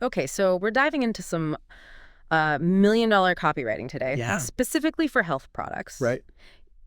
Okay, so we're diving into some million-dollar copywriting today, Yeah. specifically for health products. Right.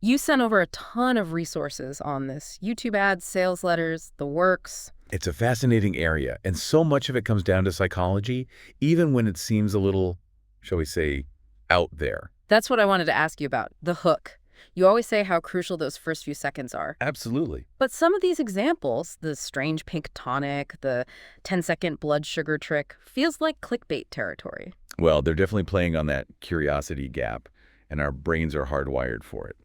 You sent over a ton of resources on this. YouTube ads, sales letters, the works. It's a fascinating area, and so much of it comes down to psychology, even when it seems a little, shall we say, out there. That's what I wanted to ask you about, the hook. You always say how crucial those first few seconds are. Absolutely. But some of these examples, the strange pink tonic, the 10-second blood sugar trick, feels like clickbait territory. Well, they're definitely playing on that curiosity gap, and our brains are hardwired for it.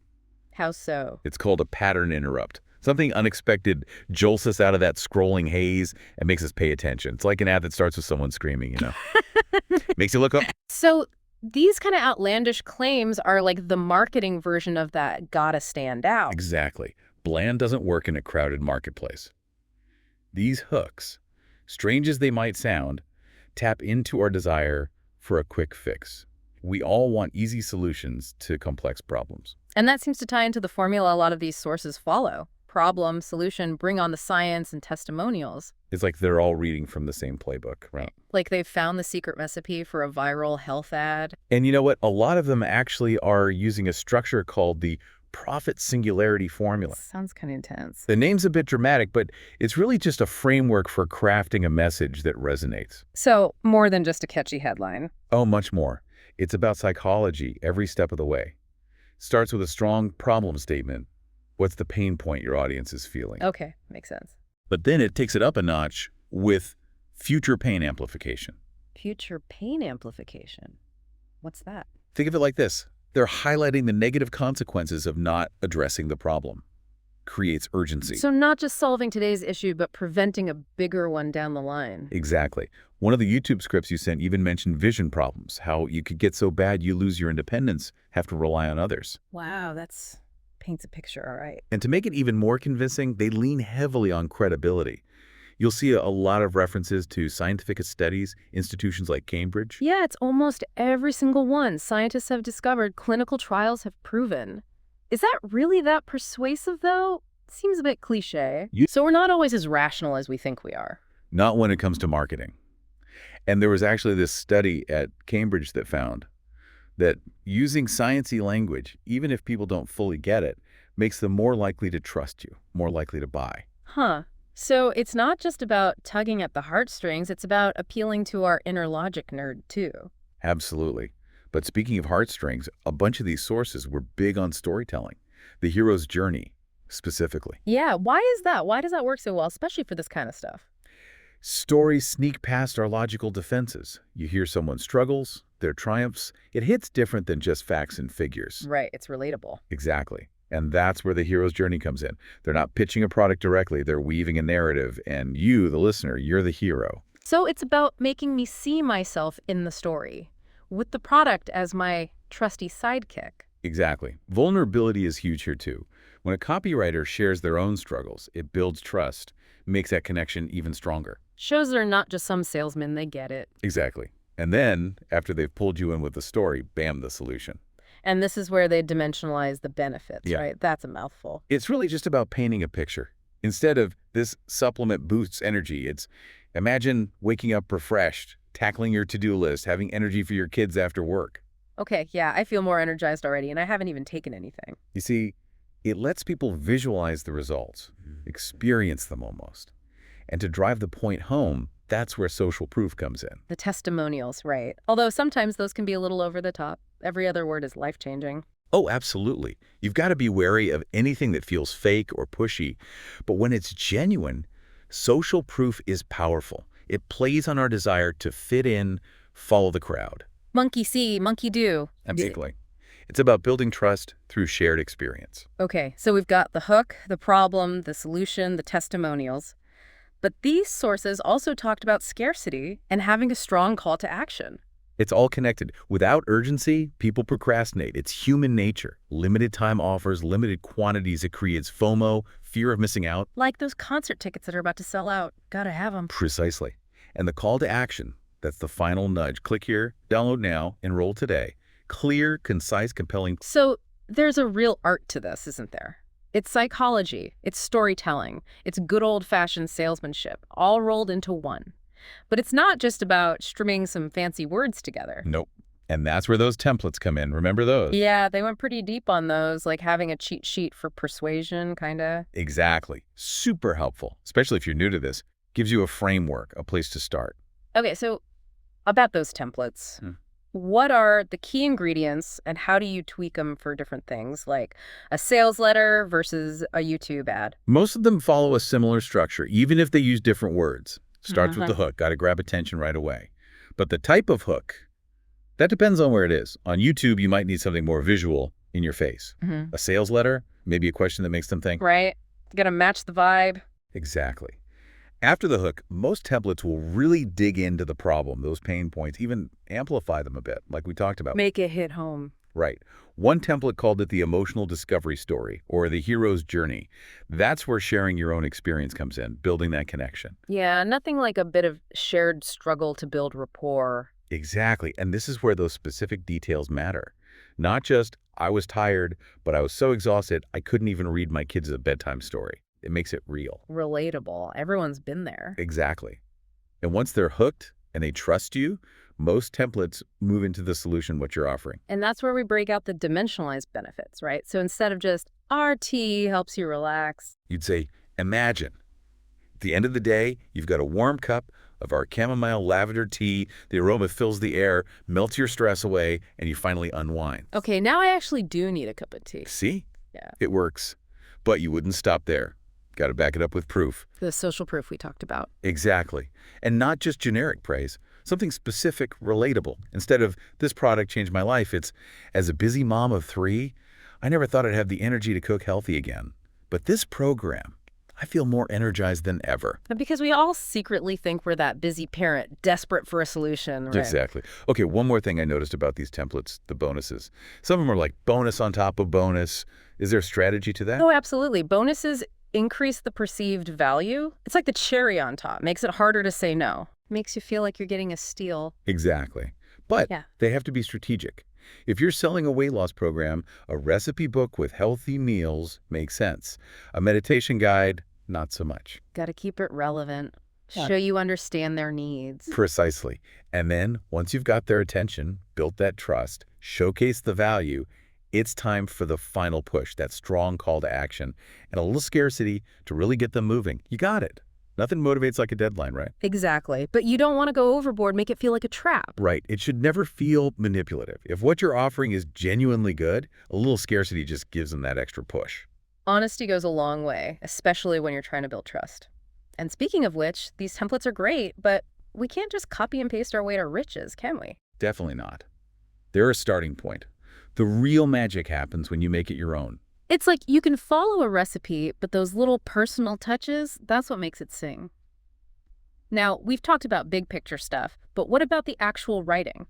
How so? It's called a pattern interrupt. Something unexpected jolts us out of that scrolling haze and makes us pay attention. It's like an ad that starts with someone screaming, Makes you look up. So these kind of outlandish claims are like the marketing version of that gotta stand out. Exactly. Bland doesn't work in a crowded marketplace. These hooks, strange as they might sound, tap into our desire for a quick fix. We all want easy solutions to complex problems. And that seems to tie into the formula a lot of these sources follow. Problem, solution, bring on the science and testimonials. It's like they're all reading from the same playbook, right? Like they've found the secret recipe for a viral health ad. And you know what? A lot of them actually are using a structure called the profit singularity formula. Sounds kind of intense. The name's a bit dramatic, but it's really just a framework for crafting a message that resonates. So more than just a catchy headline. Oh, much more. It's about psychology every step of the way. Starts with a strong problem statement. What's the pain point your audience is feeling? Okay, makes sense. But then it takes it up a notch with future pain amplification. Future pain amplification. What's that? Think of it like this. They're highlighting the negative consequences of not addressing the problem. Creates urgency. So not just solving today's issue, but preventing a bigger one down the line. Exactly. One of the YouTube scripts you sent even mentioned vision problems, how you could get so bad you lose your independence, have to rely on others. Wow, paints a picture, all right. And to make it even more convincing, they lean heavily on credibility. You'll see a lot of references to scientific studies, institutions like Cambridge. Yeah, it's almost every single one. Scientists have discovered, clinical trials have proven. Is that really that persuasive, though? Seems a bit cliche. So we're not always as rational as we think we are. Not when it comes to marketing. And there was actually this study at Cambridge that found that using sciencey language, even if people don't fully get it, makes them more likely to trust you, more likely to buy. Huh. So it's not just about tugging at the heartstrings, it's about appealing to our inner logic nerd, too. Absolutely. But speaking of heartstrings, a bunch of these sources were big on storytelling, the hero's journey, specifically. Yeah, why is that? Why does that work so well, especially for this kind of stuff? Stories sneak past our logical defenses. You hear someone's struggles, their triumphs. It hits different than just facts and figures. Right, it's relatable. Exactly. And that's where the hero's journey comes in. They're not pitching a product directly. They're weaving a narrative. And you, the listener, you're the hero. So it's about making me see myself in the story, with the product as my trusty sidekick. Exactly. Vulnerability is huge here, too. When a copywriter shares their own struggles, it builds trust, makes that connection even stronger. Shows they're not just some salesman, they get it. Exactly. And then, after they've pulled you in with the story, bam, the solution. And this is where they dimensionalize the benefits, Yeah. right? That's a mouthful. It's really just about painting a picture. Instead of this supplement boosts energy, it's imagine waking up refreshed, tackling your to-do list, having energy for your kids after work. Okay, yeah, I feel more energized already, and I haven't even taken anything. You see, it lets people visualize the results, experience them almost. And to drive the point home, that's where social proof comes in. The testimonials, right. Although sometimes those can be a little over the top. Every other word is life-changing. Oh, absolutely. You've got to be wary of anything that feels fake or pushy. But when it's genuine, social proof is powerful. It plays on our desire to fit in, follow the crowd. Monkey see, monkey do. Absolutely. It's about building trust through shared experience. Okay, so we've got the hook, the problem, the solution, the testimonials. But these sources also talked about scarcity and having a strong call to action. It's all connected. Without urgency, people procrastinate. It's human nature. Limited time offers, limited quantities. It creates FOMO, fear of missing out. Like those concert tickets that are about to sell out. Gotta have them. Precisely. And the call to action, that's the final nudge. Click here, download now, enroll today. Clear, concise, compelling. So there's a real art to this, isn't there? It's psychology, it's storytelling, it's good old-fashioned salesmanship, all rolled into one. But it's not just about stringing some fancy words together. Nope. And that's where those templates come in. Remember those? Yeah, they went pretty deep on those, like having a cheat sheet for persuasion, kind of. Exactly. Super helpful, especially if you're new to this. Gives you a framework, a place to start. Okay, so about those templates, what are the key ingredients and how do you tweak them for different things, like a sales letter versus a YouTube ad? Most of them follow a similar structure, even if they use different words. Starts with the hook, got to grab attention right away. But the type of hook, that depends on where it is. On YouTube, you might need something more visual in your face. A sales letter, maybe a question that makes them think. Right. Got to match the vibe. Exactly. After the hook, most templates will really dig into the problem, those pain points, even amplify them a bit, like we talked about. Make it hit home. Right. One template called it the emotional discovery story, or the hero's journey. That's where sharing your own experience comes in, building that connection. Yeah, nothing like a bit of shared struggle to build rapport. Exactly. And this is where those specific details matter. Not just, I was tired, but I was so exhausted, I couldn't even read my kids a bedtime story. It makes it real. Relatable. Everyone's been there. Exactly. And once they're hooked and they trust you, most templates move into the solution what you're offering. And that's where we break out the dimensionalized benefits, right? So instead of just, our tea helps you relax. You'd say, imagine, at the end of the day, you've got a warm cup of our chamomile lavender tea, the aroma fills the air, melts your stress away, and you finally unwind. Okay, now I actually do need a cup of tea. See? Yeah. It works. But you wouldn't stop there. Got to back it up with proof. The social proof we talked about. Exactly. And not just generic praise. Something specific, relatable. Instead of, this product changed my life, it's, as a busy mom of 3, I never thought I'd have the energy to cook healthy again. But this program, I feel more energized than ever. Because we all secretly think we're that busy parent, desperate for a solution, right? Exactly. Okay, one more thing I noticed about these templates, the bonuses. Some of them are like bonus on top of bonus. Is there a strategy to that? Oh, absolutely. Bonuses increase the perceived value. It's like the cherry on top. Makes it harder to say no. Makes you feel like you're getting a steal. Exactly. But they have to be strategic. If you're selling a weight loss program, a recipe book with healthy meals makes sense. A meditation guide, not so much. Got to keep it relevant. Show you understand their needs. Precisely. And then, once you've got their attention, built that trust, showcased the value, it's time for the final push, that strong call to action, and a little scarcity to really get them moving. You got it. Nothing motivates like a deadline, right? Exactly. But you don't want to go overboard, make it feel like a trap. Right. It should never feel manipulative. If what you're offering is genuinely good, a little scarcity just gives them that extra push. Honesty goes a long way, especially when you're trying to build trust. And speaking of which, these templates are great, but we can't just copy and paste our way to riches, can we? Definitely not. They're a starting point. The real magic happens when you make it your own. It's like you can follow a recipe, but those little personal touches, that's what makes it sing. Now, we've talked about big picture stuff, but what about the actual writing?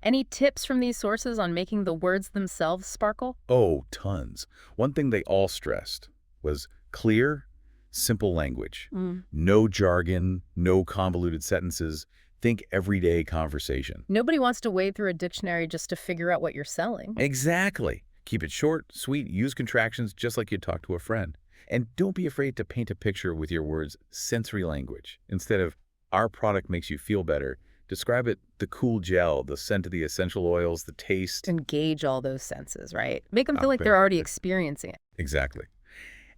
Any tips from these sources on making the words themselves sparkle? Oh, tons. One thing they all stressed was clear, simple language. No jargon, no convoluted sentences. Think everyday conversation. Nobody wants to wade through a dictionary just to figure out what you're selling. Exactly. Keep it short, sweet, use contractions just like you'd talk to a friend. And don't be afraid to paint a picture with your words, sensory language. Instead of, our product makes you feel better, describe it, the cool gel, the scent of the essential oils, the taste. Engage all those senses, right? Make them feel like they're already experiencing it. Exactly.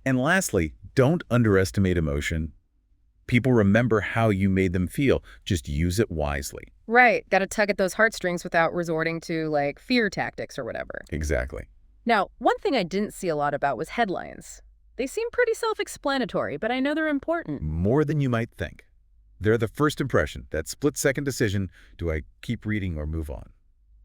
And lastly, don't underestimate emotion. People remember how you made them feel. Just use it wisely. Right. Got to tug at those heartstrings without resorting to, like, fear tactics or whatever. Exactly. Now, one thing I didn't see a lot about was headlines. They seem pretty self-explanatory, but I know they're important. More than you might think. They're the first impression, that split-second decision, do I keep reading or move on?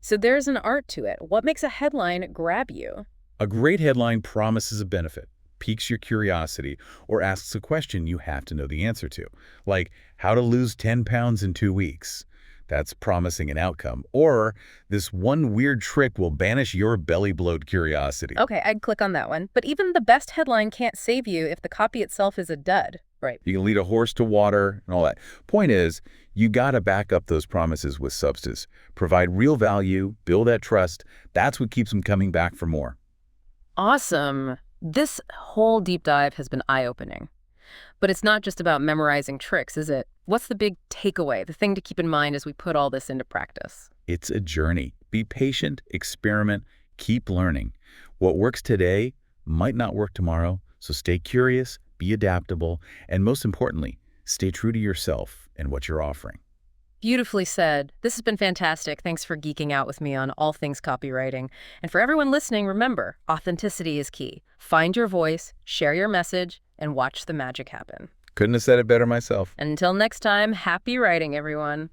So there's an art to it. What makes a headline grab you? A great headline promises a benefit, piques your curiosity, or asks a question you have to know the answer to, like how to lose 10 pounds in 2 weeks. That's promising an outcome. Or this one weird trick will banish your belly-bloat curiosity. Okay, I'd click on that one. But even the best headline can't save you if the copy itself is a dud. Right. You can lead a horse to water and all that. Point is, you got to back up those promises with substance. Provide real value, build that trust. That's what keeps them coming back for more. Awesome. This whole deep dive has been eye-opening. But it's not just about memorizing tricks, is it? What's the big takeaway, the thing to keep in mind as we put all this into practice? It's a journey. Be patient, experiment, keep learning. What works today might not work tomorrow, so stay curious, be adaptable, and most importantly, stay true to yourself and what you're offering. Beautifully said. This has been fantastic. Thanks for geeking out with me on all things copywriting. And for everyone listening, remember, authenticity is key. Find your voice, share your message, and watch the magic happen. Couldn't have said it better myself. And until next time, happy writing, everyone.